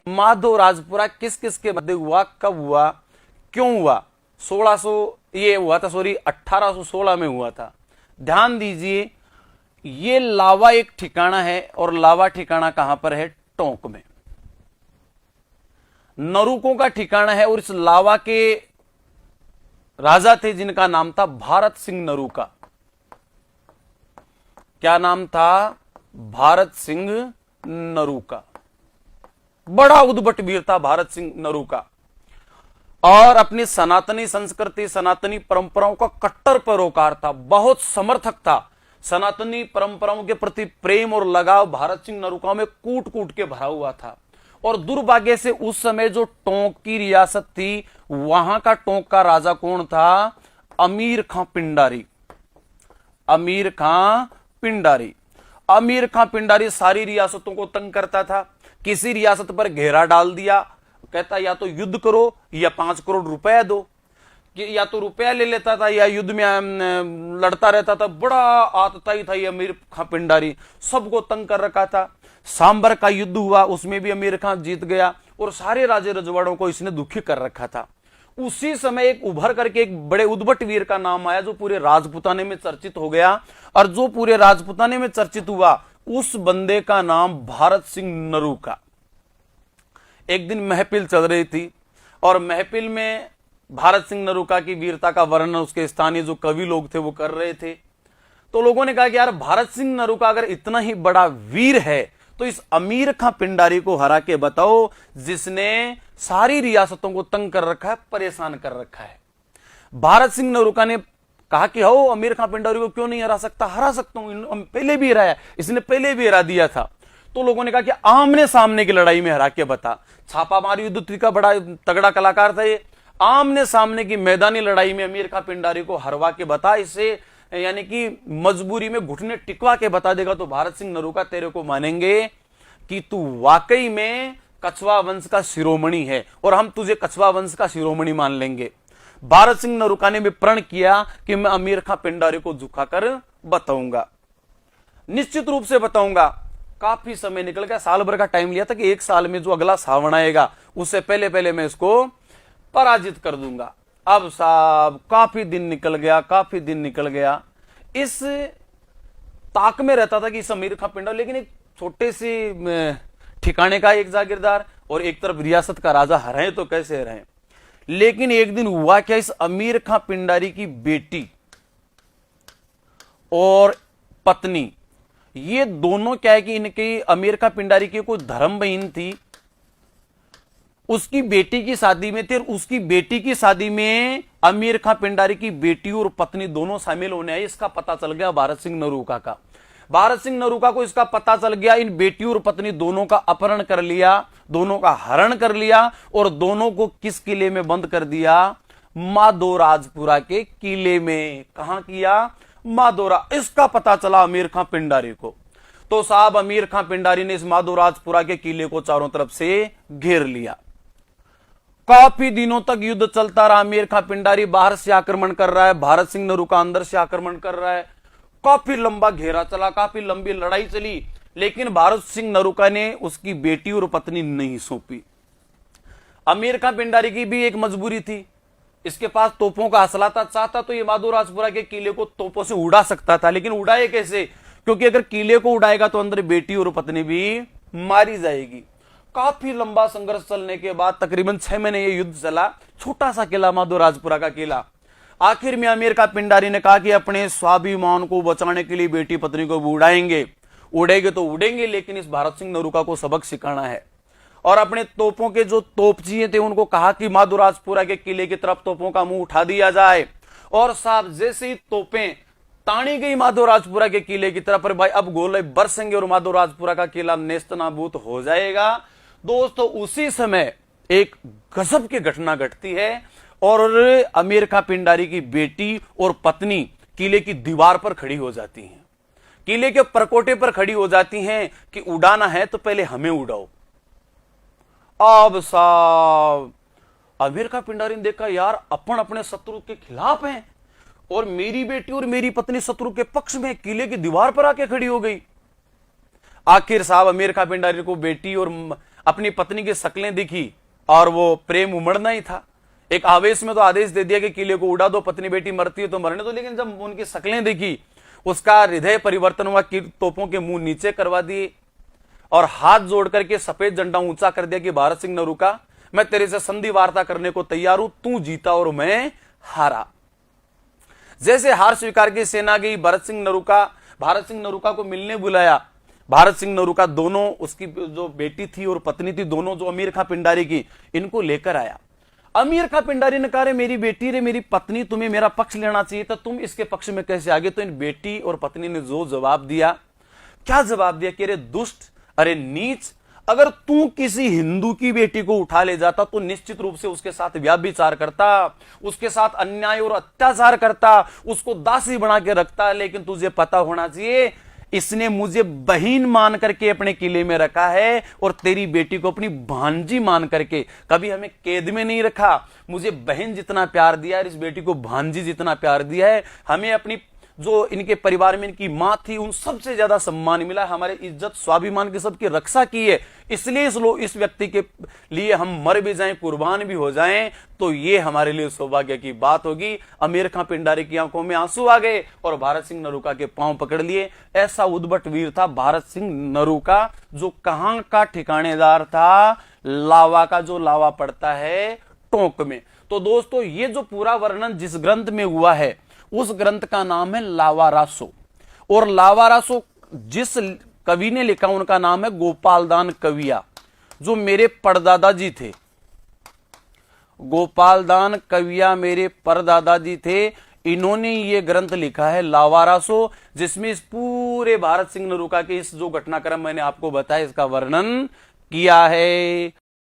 माधोराजपुरा किस किस के मध्य हुआ, कब हुआ, क्यों हुआ? 1600 ये हुआ था, सॉरी 1816 में हुआ था। ध्यान दीजिए, ये लावा एक ठिकाना है और लावा ठिकाना कहां पर है? टोंक में। नरूकों का ठिकाना है और इस लावा के राजा थे जिनका नाम था भारत सिंह नरूका। क्या नाम था? भारत सिंह नरूका। बड़ा उद्भट वीर था भारत सिंह नरूका और अपनी सनातनी संस्कृति, सनातनी परंपराओं का कट्टर पैरोकार था, बहुत समर्थक था। सनातनी परंपराओं के प्रति प्रेम और लगाव भारत सिंह नरूका में कूट कूट के भरा हुआ था। और दुर्भाग्य से उस समय जो टोंक की रियासत थी, वहां का टोंक का राजा कौन था? अमीर खां पिंडारी। अमीर खां पिंडारी। अमीर खां पिंडारी सारी रियासतों को तंग करता था। किसी रियासत पर घेरा डाल दिया, कहता या तो युद्ध करो या 5 करोड़ रुपया दो, कि या तो रुपया ले लेता था या युद्ध में लड़ता रहता था। बड़ा आतताई था ये अमीर खां पिंडारी, सबको तंग कर रखा था। सांबर का युद्ध हुआ, उसमें भी अमीर खां जीत गया और सारे राजे रजवाड़ों को इसने दुखी कर रखा था। उसी समय एक उभर करके एक बड़े उद्भट वीर का नाम आया जो पूरे राजपुताने में चर्चित हो गया, और जो पूरे राजपुताने में चर्चित हुआ उस बंदे का नाम भारत सिंह नरूका। एक दिन महफिल चल रही थी और महफिल में भारत सिंह नरूका की वीरता का वर्णन उसके स्थानीय जो कवि लोग थे वो कर रहे थे। तो लोगों ने कहा कि यार भारत सिंह नरूका अगर इतना ही बड़ा वीर है तो इस अमीर खां पिंडारी को हरा के बताओ जिसने सारी रियासतों को तंग कर रखा है, परेशान कर रखा है। भारत सिंह नरूका ने कहा कि हो अमीर खां पिंडारी को क्यों नहीं हरा सकता? हरा सकता हूं, पहले भी हराया, इसने पहले भी हरा दिया था। तो लोगों ने कहा कि आमने सामने की लड़ाई में हरा के बता। छापामार युद्ध का बड़ा तगड़ा कलाकार था ये। आमने सामने की मैदानी लड़ाई में अमीर खां पिंडारी को हरवा के बता, इसे यानी कि मजबूरी में घुटने टिकवा के बता देगा तो भारत सिंह नरूका तेरे को मानेंगे कि तू वाकई में कछवा वंश का शिरोमणि है और हम तुझे कछवा वंश का शिरोमणि मान लेंगे। भारत सिंह नरूका ने भी प्रण किया कि मैं अमीर खां पिंडारी को झुकाकर बताऊंगा, निश्चित रूप से बताऊंगा। काफी समय निकल गया, साल भर का टाइम लिया था कि 1 साल में जो अगला सावन आएगा उससे पहले पहले मैं इसको पराजित कर दूंगा। अब साहब काफी दिन निकल गया, काफी दिन निकल गया। इस ताक में रहता था कि इस अमीर खां पिंडारी, लेकिन एक छोटे से ठिकाने का एक जागीरदार और एक तरफ रियासत का राजा हराए तो कैसे हराए। लेकिन एक दिन हुआ क्या, इस अमीर खां पिंडारी की बेटी और पत्नी, ये दोनों क्या है कि इनकी अमीर खां पिंडारी की कोई धर्म बहन थी, उसकी बेटी की शादी में थे और उसकी बेटी की शादी में अमीर खां पिंडारी की बेटी और पत्नी दोनों शामिल होने आई। इसका पता चल गया भारत सिंह नरूका का। भारत सिंह नरूका को इसका पता चल गया, इन बेटी और पत्नी दोनों का अपहरण कर लिया, दोनों का हरण कर लिया और दोनों को किस किले में बंद कर दिया? माधोराजपुरा के किले में। कहां किया? माधोरा। इसका पता चला अमीर खां पिंडारी को। तो साहब अमीर खां पिंडारी ने इस माधोराजपुरा के किले को चारों तरफ से घेर लिया। काफी दिनों तक युद्ध चलता रहा। अमीर खां पिंडारी बाहर से आक्रमण कर रहा है, भारत सिंह नरूका अंदर से आक्रमण कर रहा है। काफी लंबा घेरा चला, काफी लंबी लड़ाई चली, लेकिन भारत सिंह नरूका ने उसकी बेटी और पत्नी नहीं सौंपी। अमीर खां पिंडारी की भी एक मजबूरी थी, इसके पास तोपों का हौसला था, चाहता तो ये माधोराजपुरा के किले को तोपों से उड़ा सकता था, लेकिन उड़ाए कैसे? क्योंकि अगर किले को उड़ाएगा तो अंदर बेटी और पत्नी भी मारी जाएगी। काफी लंबा संघर्ष चलने के बाद तकरीबन 6 महीने ये युद्ध चला। छोटा सा किला माधोराजपुरा का किला। आखिर में अमीर खां पिंडारी ने कहा कि अपने स्वाभिमान को बचाने के लिए बेटी पत्नी को भी उड़ाएंगे, उड़ेंगे तो उड़ेंगे, लेकिन इस भारत सिंह नरूका को सबक सिखाना है। और अपने तोपों के जो तोपचिए थे उनको कहा कि माधोराजपुरा के किले की तरफ तोपों का मुंह उठा दिया जाए। और साहब जैसे ही तोपें तानी गई माधोराजपुरा के किले की तरफ, भाई अब गोले बरसेंगे और माधोराजपुरा का किला नेस्तनाबूत हो जाएगा। दोस्तों उसी समय एक गजब की घटना घटती है और अमीर खां पिंडारी की बेटी और पत्नी किले की दीवार पर खड़ी हो जाती हैं, किले के परकोटे पर खड़ी हो जाती हैं कि उड़ाना है तो पहले हमें उड़ाओ। अब साहब अमीर खां पिंडारी ने देखा यार अपन अपने शत्रु के खिलाफ हैं और मेरी बेटी और मेरी पत्नी शत्रु के पक्ष में, किले की दीवार पर आके खड़ी हो गई। आखिर साहब अमीर खां पिंडारी को बेटी और अपनी पत्नी की शक्लें दिखी और वो प्रेम उमड़ना ही था। एक आवेश में तो आदेश दे दिया कि किले को उड़ा दो, पत्नी बेटी मरती है तो मरने दो। लेकिन जब उनकी शक्लें दिखी, उसका हृदय परिवर्तन हुआ, कि तोपों के मुंह नीचे करवा दिए और हाथ जोड़ करके सफेद झंडा ऊंचा कर दिया कि भारत सिंह नरूका, मैं तेरे से संधि वार्ता करने को तैयार हूं, तू जीता और मैं हारा। जैसे हार स्वीकार की सेना गई, भारत सिंह नरूका को मिलने बुलाया। भारत सिंह नरूका दोनों, उसकी जो बेटी थी और पत्नी थी दोनों, जो अमीर खां पिंडारी की, इनको लेकर आया। अमीर खां पिंडारी ने कहा, रे मेरी बेटी, रे मेरी पत्नी, तुम्हें मेरा पक्ष लेना चाहिए था, तुम इसके पक्ष में कैसे आगे? तो इन बेटी और पत्नी ने जो जवाब दिया, क्या जवाब दिया कि अरे दुष्ट, अरे नीच, अगर तू किसी हिंदू की बेटी को उठा ले जाता तो निश्चित रूप से उसके साथ व्यभिचार करता, उसके साथ अन्याय और अत्याचार करता, उसको दासी बना के रखता। लेकिन तुझे पता होना चाहिए, इसने मुझे बहन मान करके अपने किले में रखा है और तेरी बेटी को अपनी भांजी मान करके, कभी हमें कैद में नहीं रखा। मुझे बहन जितना प्यार दिया है, इस बेटी को भांजी जितना प्यार दिया है। हमें अपनी, जो इनके परिवार में इनकी मां थी, उन सबसे ज्यादा सम्मान मिला, हमारे इज्जत स्वाभिमान की सबकी रक्षा की है। इसलिए इस व्यक्ति के लिए हम मर भी जाएं, कुर्बान भी हो जाएं, तो ये हमारे लिए सौभाग्य की बात होगी। अमीर खां पिंडारी की आंखों में आंसू आ गए और भारत सिंह नरूका के पांव पकड़ लिए। ऐसा उद्भट वीर था भारत सिंह नरूका, जो कहां का ठिकानेदार था? लावा का, जो लावा पड़ता है टोंक में। तो दोस्तों, ये जो पूरा वर्णन जिस ग्रंथ में हुआ है, उस ग्रंथ का नाम है लावारासो। और लावारासो जिस कवि ने लिखा, उनका नाम है गोपालदान कविया, जो मेरे परदादा जी थे। गोपालदान कविया मेरे परदादा जी थे, इन्होंने ये ग्रंथ लिखा है लावारासो, जिसमें इस पूरे भारत सिंह नरूका के इस जो घटनाक्रम मैंने आपको बताया, इसका वर्णन किया है।